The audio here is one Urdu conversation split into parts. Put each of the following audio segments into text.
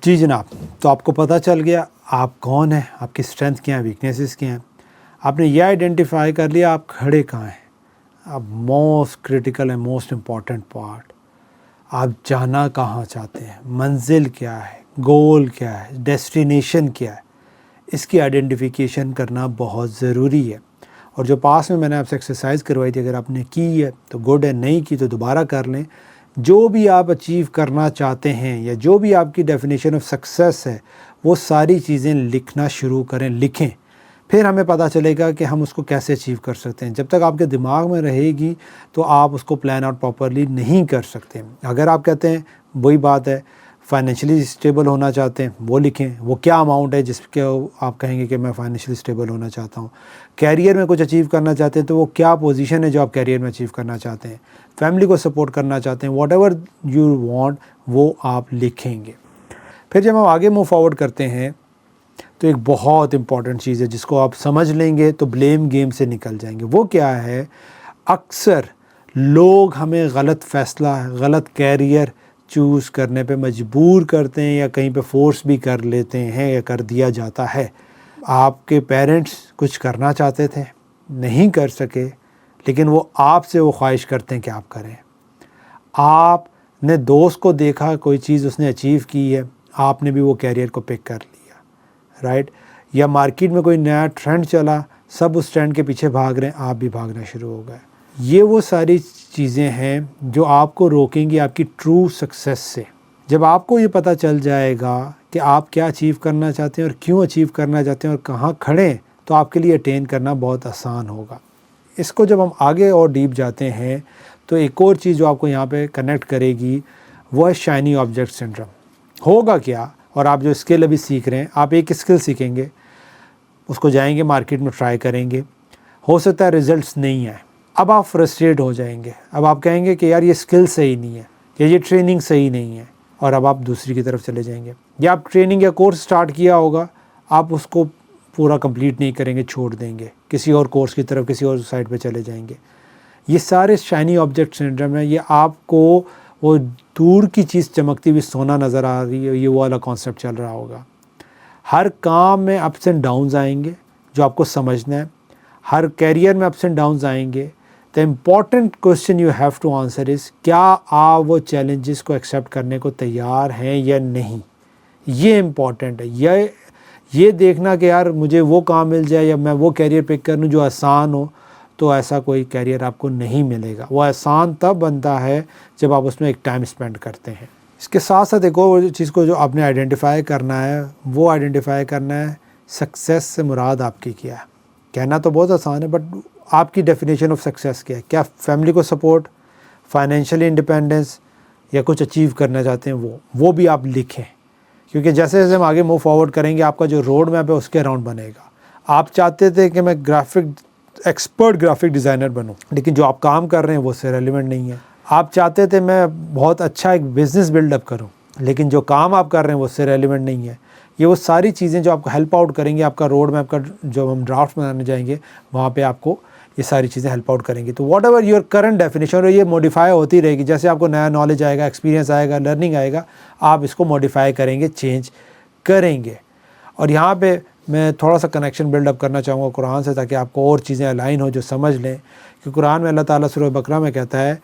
جی جناب، تو آپ کو پتہ چل گیا آپ کون ہیں، آپ کی اسٹرینتھ کیا ہیں، ویکنیسز کیا ہیں. آپ نے یہ آئیڈینٹیفائی کر لیا آپ کھڑے کہاں ہیں. اب most critical and most important part, آپ جانا کہاں چاہتے ہیں، منزل کیا ہے، گول کیا ہے، ڈیسٹینیشن کیا ہے، اس کی آئیڈینٹیفیکیشن کرنا بہت ضروری ہے. اور جو پاس میں نے آپ سے ایکسرسائز کروائی تھی، اگر آپ نے کی ہے تو گڈ ہے، نہیں کی تو دوبارہ کر لیں. جو بھی آپ اچیو کرنا چاہتے ہیں یا جو بھی آپ کی ڈیفینیشن آف سکسیس ہے، وہ ساری چیزیں لکھنا شروع کریں، لکھیں. پھر ہمیں پتہ چلے گا کہ ہم اس کو کیسے اچیو کر سکتے ہیں. جب تک آپ کے دماغ میں رہے گی تو آپ اس کو پلان آؤٹ پراپرلی نہیں کر سکتے. اگر آپ کہتے ہیں وہی بات ہے فائنینشلی اسٹیبل ہونا چاہتے ہیں، وہ لکھیں. وہ کیا اماؤنٹ ہے جس کے آپ کہیں گے کہ میں فائنینشلی اسٹیبل ہونا چاہتا ہوں. کیریئر میں کچھ اچیو کرنا چاہتے ہیں تو وہ کیا پوزیشن ہے جو آپ کیریئر میں اچیو کرنا چاہتے ہیں. فیملی کو سپورٹ کرنا چاہتے ہیں، واٹ ایور یو وانٹ وہ آپ لکھیں گے. پھر جب ہم آگے موو فارورڈ کرتے ہیں تو ایک بہت امپورٹنٹ چیز ہے جس کو آپ سمجھ لیں گے تو بلیم گیم سے نکل جائیں گے. وہ کیا ہے؟ اکثر لوگ ہمیں غلط فیصلہ، غلط کیریئر چوز کرنے پہ مجبور کرتے ہیں یا کہیں پہ فورس بھی کر لیتے ہیں یا کر دیا جاتا ہے. آپ کے پیرنٹس کچھ کرنا چاہتے تھے، نہیں کر سکے، لیکن وہ آپ سے وہ خواہش کرتے ہیں کہ آپ کریں. آپ نے دوست کو دیکھا کوئی چیز اس نے اچیو کی ہے، آپ نے بھی وہ کیریئر کو پک کر لیا، رائٹ؟ یا مارکیٹ میں کوئی نیا ٹرینڈ چلا، سب اس ٹرینڈ کے پیچھے بھاگ رہے ہیں، آپ بھی بھاگنا شروع ہو گئے. یہ وہ ساری چیزیں ہیں جو آپ کو روکیں گی آپ کی ٹرو سکسیس سے. جب آپ کو یہ پتہ چل جائے گا کہ آپ کیا اچیو کرنا چاہتے ہیں اور کیوں اچیو کرنا چاہتے ہیں اور کہاں کھڑے ہیں، تو آپ کے لیے اٹین کرنا بہت آسان ہوگا. اس کو جب ہم آگے اور ڈیپ جاتے ہیں تو ایک اور چیز جو آپ کو یہاں پہ کنیکٹ کرے گی وہ ہے شائنی آبجیکٹ سنڈروم. ہوگا کیا؟ اور آپ جو اسکل ابھی سیکھ رہے ہیں، آپ ایک اسکل سیکھیں گے، اس کو جائیں گے مارکیٹ میں ٹرائی کریں گے، ہو سکتا ہے ریزلٹس نہیں آئے. اب آپ فرسٹریٹ ہو جائیں گے. اب آپ کہیں گے کہ یار یہ اسکل صحیح نہیں ہے یا یہ ٹریننگ صحیح نہیں ہے، اور اب آپ دوسری کی طرف چلے جائیں گے. یا آپ ٹریننگ یا کورس سٹارٹ کیا ہوگا، آپ اس کو پورا کمپلیٹ نہیں کریں گے، چھوڑ دیں گے، کسی اور کورس کی طرف، کسی اور سائٹ پہ چلے جائیں گے. یہ سارے شائنی آبجیکٹ سنڈروم ہیں. یہ آپ کو وہ دور کی چیز چمکتی ہوئی سونا نظر آ رہی ہے، یہ وہ والا کانسیپٹ چل رہا ہوگا. ہر کام میں اپس اینڈ ڈاؤنز آئیں گے جو آپ کو سمجھنا ہے. ہر کیریئر میں اپس اینڈ ڈاؤنز آئیں گے. The important question you have to answer is کیا آپ وہ چیلنجز کو ایکسیپٹ کرنے کو تیار ہیں یا نہیں. یہ امپورٹنٹ ہے. یہ دیکھنا کہ یار مجھے وہ کام مل جائے یا میں وہ کیریئر پک کر لوں جو آسان ہو، تو ایسا کوئی کیریئر آپ کو نہیں ملے گا. وہ آسان تب بنتا ہے جب آپ اس میں ایک ٹائم اسپینڈ کرتے ہیں. اس کے ساتھ ساتھ ایک اور چیز کو جو آپ نے آئیڈینٹیفائی کرنا ہے، وہ آئیڈینٹیفائی کرنا ہے سکسیس سے مراد آپ کی کیا ہے. کہنا تو بہت آسان ہے، بٹ آپ کی ڈیفینیشن آف سکسیس کیا ہے؟ کیا فیملی کو سپورٹ، فائنینشلی انڈیپینڈنس، یا کچھ اچیو کرنا چاہتے ہیں وہ بھی آپ لکھیں. کیونکہ جیسے جیسے ہم آگے موو فارورڈ کریں گے، آپ کا جو روڈ میپ ہے اس کے اراؤنڈ بنے گا. آپ چاہتے تھے کہ میں ایکسپرٹ گرافک ڈیزائنر بنوں، لیکن جو آپ کام کر رہے ہیں وہ اس سے ریلیونٹ نہیں ہے. آپ چاہتے تھے میں بہت اچھا ایک بزنس بلڈ اپ کروں، لیکن جو کام آپ کر رہے ہیں وہ اس سے ریلیونٹ نہیں ہے. یہ وہ ساری چیزیں جو آپ کو ہیلپ آؤٹ کریں گی. آپ کا روڈ میپ کا جو ہم ڈرافٹ بنانے جائیں گے، وہاں پہ آپ کو یہ ساری چیزیں ہیلپ آؤٹ کریں گی. تو what ever your current definition, اور یہ موڈیفائی ہوتی رہے گی جیسے آپ کو نیا نالج آئے گا، ایکسپیرینس آئے گا، لرننگ آئے گا، آپ اس کو موڈیفائی کریں گے، چینج کریں گے. اور یہاں پہ میں تھوڑا سا کنیکشن بلڈ اپ کرنا چاہوں گا قرآن سے، تاکہ آپ کو اور چیزیں الائن ہو جو سمجھ لیں. کہ قرآن میں اللہ تعالیٰ سورہ بقرہ میں کہتا ہے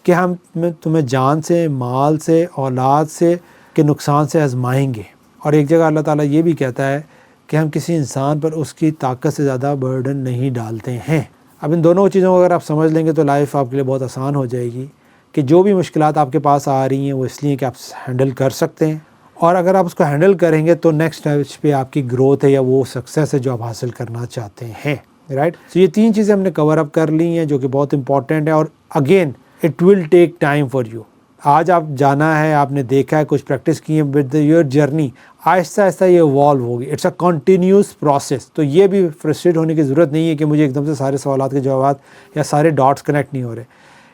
کہ ہم تمہیں جان سے، مال سے، اولاد سے کے نقصان سے آزمائیں گے. اور ایک جگہ اللہ تعالیٰ یہ بھی کہتا ہے کہ ہم کسی انسان پر اس کی طاقت سے زیادہ برڈن نہیں ڈالتے ہیں. اب ان دونوں چیزوں کو اگر آپ سمجھ لیں گے تو لائف آپ کے لیے بہت آسان ہو جائے گی. کہ جو بھی مشکلات آپ کے پاس آ رہی ہیں وہ اس لیے کہ آپ ہینڈل کر سکتے ہیں، اور اگر آپ اس کو ہینڈل کریں گے تو نیکسٹ اسٹیج پہ آپ کی گروتھ ہے یا وہ سکسیس ہے جو آپ حاصل کرنا چاہتے ہیں، رائٹ؟ تو یہ 3 چیزیں ہم نے کور اپ کر لی ہیں جو کہ بہت امپورٹنٹ ہے. اور again it will take time for you. آج آپ جانا ہے، آپ نے دیکھا ہے، کچھ پریکٹس کی ہے، ود یور جرنی آہستہ آہستہ یہ ایوالو ہوگی. It's a continuous process. تو یہ بھی فرسٹریٹ ہونے کی ضرورت نہیں ہے کہ مجھے ایک دم سے سارے سوالات کے جوابات یا سارے ڈاٹس کنیکٹ نہیں ہو رہے.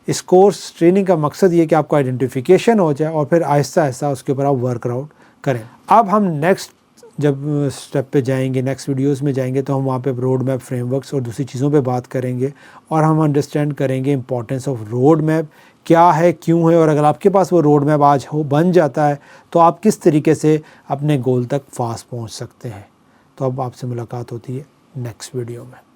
اس کورس ٹریننگ کا مقصد یہ کہ آپ کو آئیڈینٹیفیکیشن ہو جائے اور پھر آہستہ آہستہ اس کے اوپر آپ ورک آؤٹ کریں. اب ہم نیکسٹ جب اسٹیپ پہ جائیں گے، نیکسٹ ویڈیوز میں جائیں گے تو ہم وہاں پہ روڈ میپ، فریم ورکس اور دوسری چیزوں پہ بات کریں گے، اور ہم انڈرسٹینڈ کریں گے امپورٹنس آف روڈ میپ کیا ہے، کیوں ہے، اور اگر آپ کے پاس وہ روڈ میپ آج بن جاتا ہے تو آپ کس طریقے سے اپنے گول تک فاسٹ پہنچ سکتے ہیں۔ تو اب آپ سے ملاقات ہوتی ہے نیکسٹ ویڈیو میں۔